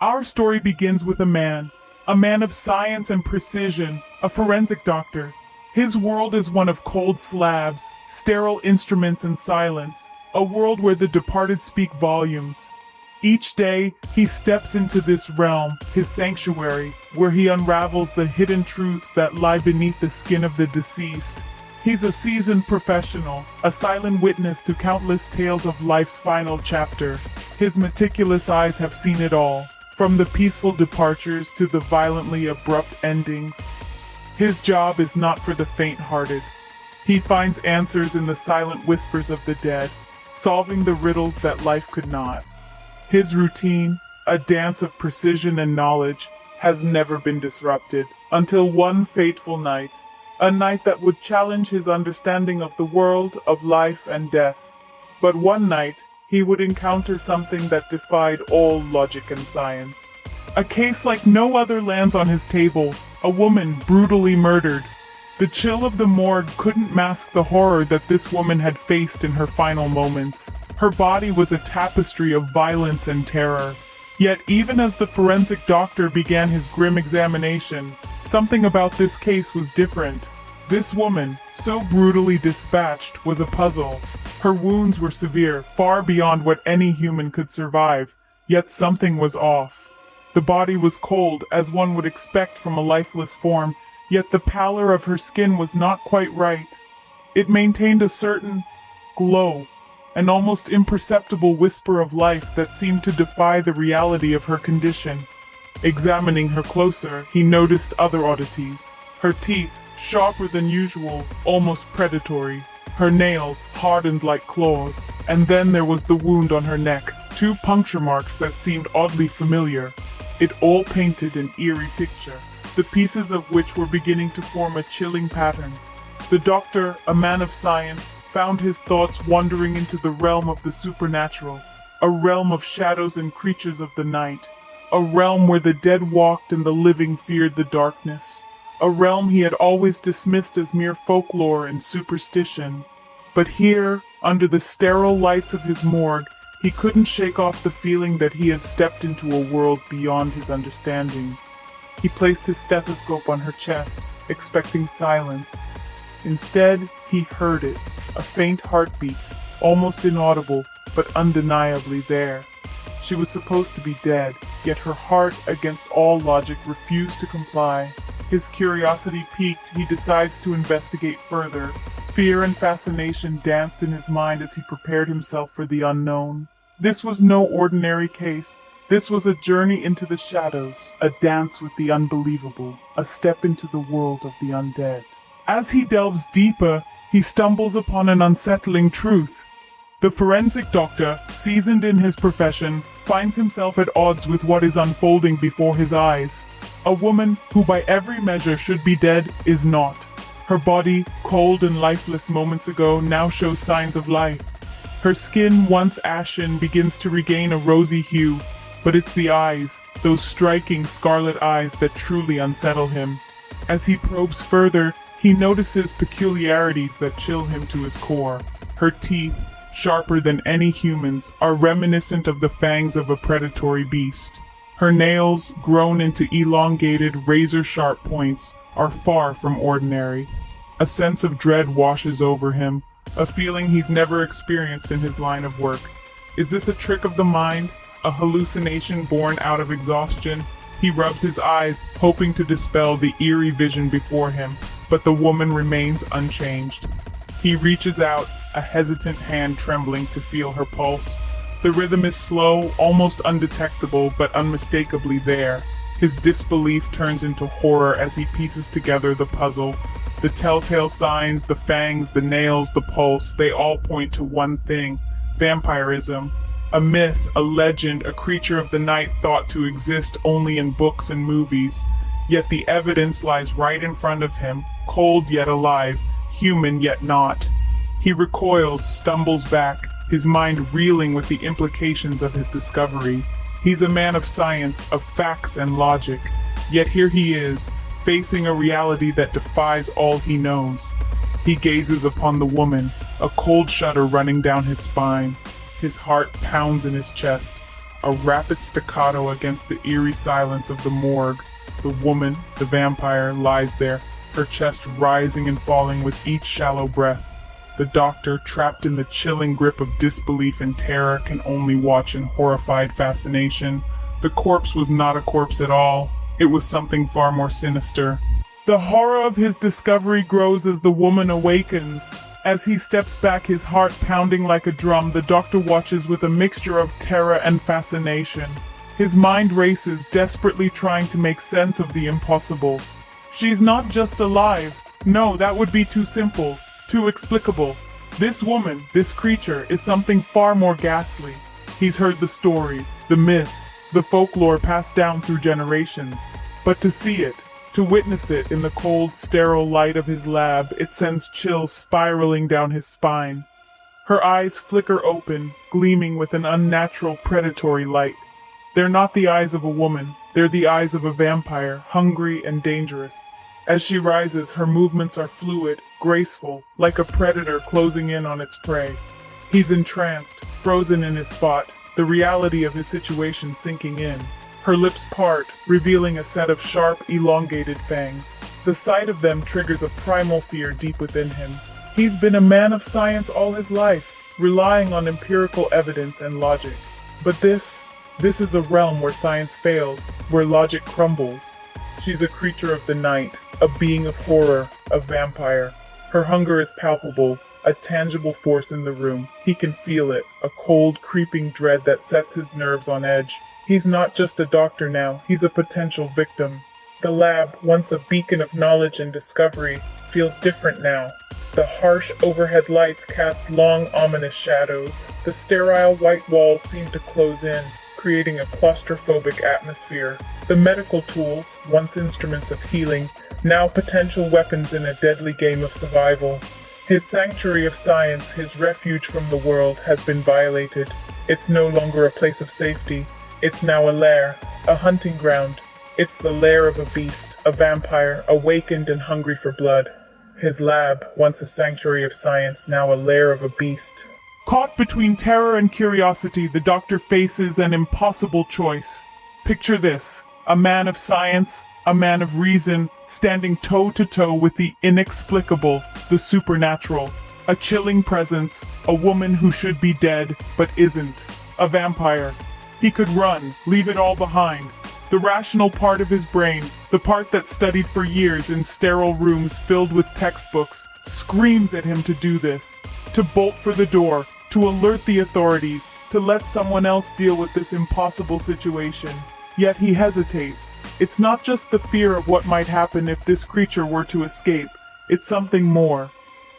Our story begins with a man of science and precision, a forensic doctor. His world is one of cold slabs, sterile instruments and silence, a world where the departed speak volumes. Each day, he steps into this realm, his sanctuary, where he unravels the hidden truths that lie beneath the skin of the deceased. He's a seasoned professional, a silent witness to countless tales of life's final chapter. His meticulous eyes have seen it all, from the peaceful departures to the violently abrupt endings. His job is not for the faint-hearted. He finds answers in the silent whispers of the dead, solving the riddles that life could not. His routine, a dance of precision and knowledge, has never been disrupted, until one fateful night, a night that would challenge his understanding of the world, of life and death. But one night, he would encounter something that defied all logic and science. A case like no other lands on his table, a woman brutally murdered. The chill of the morgue couldn't mask the horror that this woman had faced in her final moments. Her body was a tapestry of violence and terror. Yet even as the forensic doctor began his grim examination, something about this case was different. This woman, so brutally dispatched, was a puzzle. Her wounds were severe, far beyond what any human could survive, yet something was off. The body was cold, as one would expect from a lifeless form, yet the pallor of her skin was not quite right. It maintained a certain glow, an almost imperceptible whisper of life that seemed to defy the reality of her condition. Examining her closer, he noticed other oddities. Her teeth, sharper than usual, almost predatory. Her nails, hardened like claws. And then there was the wound on her neck, two puncture marks that seemed oddly familiar. It all painted an eerie picture, the pieces of which were beginning to form a chilling pattern. The doctor, a man of science, found his thoughts wandering into the realm of the supernatural, a realm of shadows and creatures of the night, a realm where the dead walked and the living feared the darkness, a realm he had always dismissed as mere folklore and superstition. But here, under the sterile lights of his morgue, he couldn't shake off the feeling that he had stepped into a world beyond his understanding. He placed his stethoscope on her chest, expecting silence. Instead, he heard it, a faint heartbeat, almost inaudible, but undeniably there. She was supposed to be dead, yet her heart, against all logic, refused to comply. His curiosity piqued, he decides to investigate further. Fear and fascination danced in his mind as he prepared himself for the unknown. This was no ordinary case. This was a journey into the shadows, a dance with the unbelievable, a step into the world of the undead. As he delves deeper, he stumbles upon an unsettling truth. The forensic doctor, seasoned in his profession, finds himself at odds with what is unfolding before his eyes. A woman, who by every measure should be dead, is not. Her body, cold and lifeless moments ago, now shows signs of life. Her skin, once ashen, begins to regain a rosy hue, but it's the eyes, those striking scarlet eyes, that truly unsettle him. As he probes further, he notices peculiarities that chill him to his core. Her teeth, sharper than any human's, are reminiscent of the fangs of a predatory beast. Her nails, grown into elongated, razor-sharp points, are far from ordinary. A sense of dread washes over him, a feeling he's never experienced in his line of work. Is this a trick of the mind, a hallucination born out of exhaustion? He rubs his eyes, hoping to dispel the eerie vision before him, but the woman remains unchanged. He reaches out, a hesitant hand trembling to feel her pulse. The rhythm is slow, almost undetectable, but unmistakably there. His disbelief turns into horror as he pieces together the puzzle. The telltale signs, the fangs, the nails, the pulse, they all point to one thing: vampirism. A myth, a legend, a creature of the night thought to exist only in books and movies. Yet the evidence lies right in front of him, cold yet alive, human yet not. He recoils, stumbles back, his mind reeling with the implications of his discovery. He's a man of science, of facts and logic. Yet here he is, facing a reality that defies all he knows. He gazes upon the woman, a cold shudder running down his spine. His heart pounds in his chest. a rapid staccato against the eerie silence of the morgue. The woman, the vampire, lies there, her chest rising and falling with each shallow breath. The doctor, trapped in the chilling grip of disbelief and terror, can only watch in horrified fascination. The corpse was not a corpse at all. It was something far more sinister. The horror of his discovery grows as the woman awakens. As he steps back, his heart pounding like a drum, the doctor watches with a mixture of terror and fascination. His mind races, desperately trying to make sense of the impossible. She's not just alive. No, that would be too simple, too explicable. This woman, this creature, is something far more ghastly. He's heard the stories, the myths, the folklore passed down through generations. But to see it, to witness it in the cold, sterile light of his lab, it sends chills spiraling down his spine. Her eyes flicker open, gleaming with an unnatural, predatory light. They're not the eyes of a woman, they're the eyes of a vampire, hungry and dangerous. As she rises, her movements are fluid, graceful, like a predator closing in on its prey. He's entranced, frozen in his spot, the reality of his situation sinking in. Her lips part, revealing a set of sharp, elongated fangs. The sight of them triggers a primal fear deep within him. He's been a man of science all his life, relying on empirical evidence and logic. But this is a realm where science fails, where logic crumbles. She's a creature of the night, a being of horror, a vampire. Her hunger is palpable, a tangible force in the room. He can feel it, a cold, creeping dread that sets his nerves on edge. He's not just a doctor now, he's a potential victim. The lab, once a beacon of knowledge and discovery, feels different now. The harsh overhead lights cast long, ominous shadows. The sterile white walls seem to close in, creating a claustrophobic atmosphere. The medical tools, once instruments of healing, now potential weapons in a deadly game of survival. His sanctuary of science, his refuge from the world, has been violated. It's no longer a place of safety. It's now a lair, a hunting ground. It's the lair of a beast, a vampire, awakened and hungry for blood. His lab, once a sanctuary of science, now a lair of a beast. Caught between terror and curiosity, the doctor faces an impossible choice. Picture this, a man of science, a man of reason, standing toe-to-toe with the inexplicable, the supernatural. A chilling presence, a woman who should be dead, but isn't. A vampire. He could run, leave it all behind. The rational part of his brain, the part that studied for years in sterile rooms filled with textbooks, screams at him to do this. To bolt for the door, to alert the authorities, to let someone else deal with this impossible situation. Yet he hesitates. It's not just the fear of what might happen if this creature were to escape. It's something more.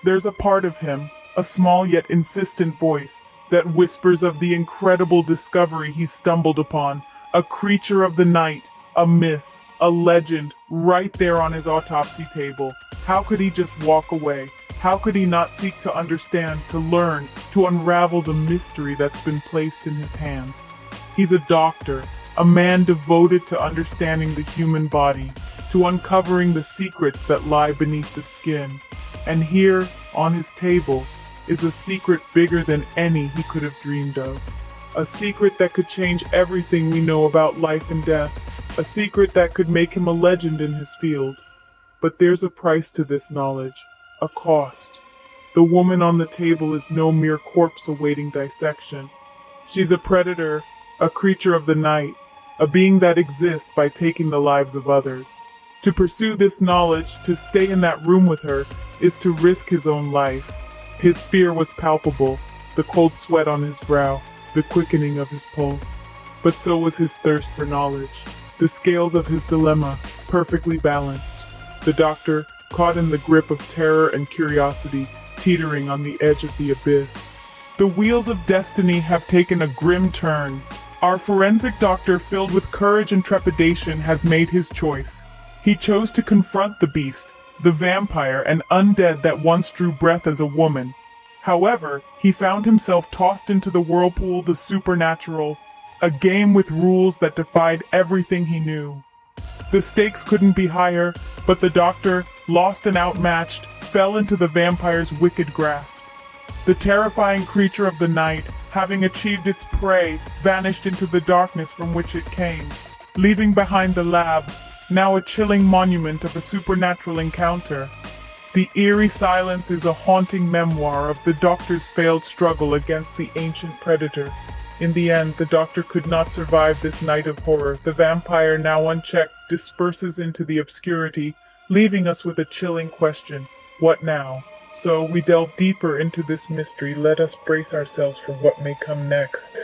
There's a part of him, a small yet insistent voice, that whispers of the incredible discovery he's stumbled upon. A creature of the night, a myth, a legend, right there on his autopsy table. How could he just walk away? How could he not seek to understand, to learn, to unravel the mystery that's been placed in his hands? He's a doctor, a man devoted to understanding the human body, to uncovering the secrets that lie beneath the skin. And here, on his table, is a secret bigger than any he could have dreamed of. A secret that could change everything we know about life and death. A secret that could make him a legend in his field. But there's a price to this knowledge. A cost. The woman on the table is no mere corpse awaiting dissection. She's a predator, a creature of the night, a being that exists by taking the lives of others. To pursue this knowledge, to stay in that room with her, is to risk his own life. His fear was palpable, the cold sweat on his brow, the quickening of his pulse. But so was his thirst for knowledge. The scales of his dilemma, perfectly balanced. The doctor, caught in the grip of terror and curiosity, teetering on the edge of the abyss. The wheels of destiny have taken a grim turn. Our forensic doctor, filled with courage and trepidation, has made his choice. He chose to confront the beast, the vampire and undead that once drew breath as a woman. However, he found himself tossed into the whirlpool, the supernatural, a game with rules that defied everything he knew. The stakes couldn't be higher, but the doctor, lost and outmatched, fell into the vampire's wicked grasp. The terrifying creature of the night, having achieved its prey, vanished into the darkness from which it came, leaving behind the lab, now a chilling monument of a supernatural encounter. The eerie silence is a haunting memoir of the doctor's failed struggle against the ancient predator. In the end, the doctor could not survive this night of horror. The vampire, now unchecked, disperses into the obscurity, leaving us with a chilling question: what now? So we delve deeper into this mystery. Let us brace ourselves for what may come next.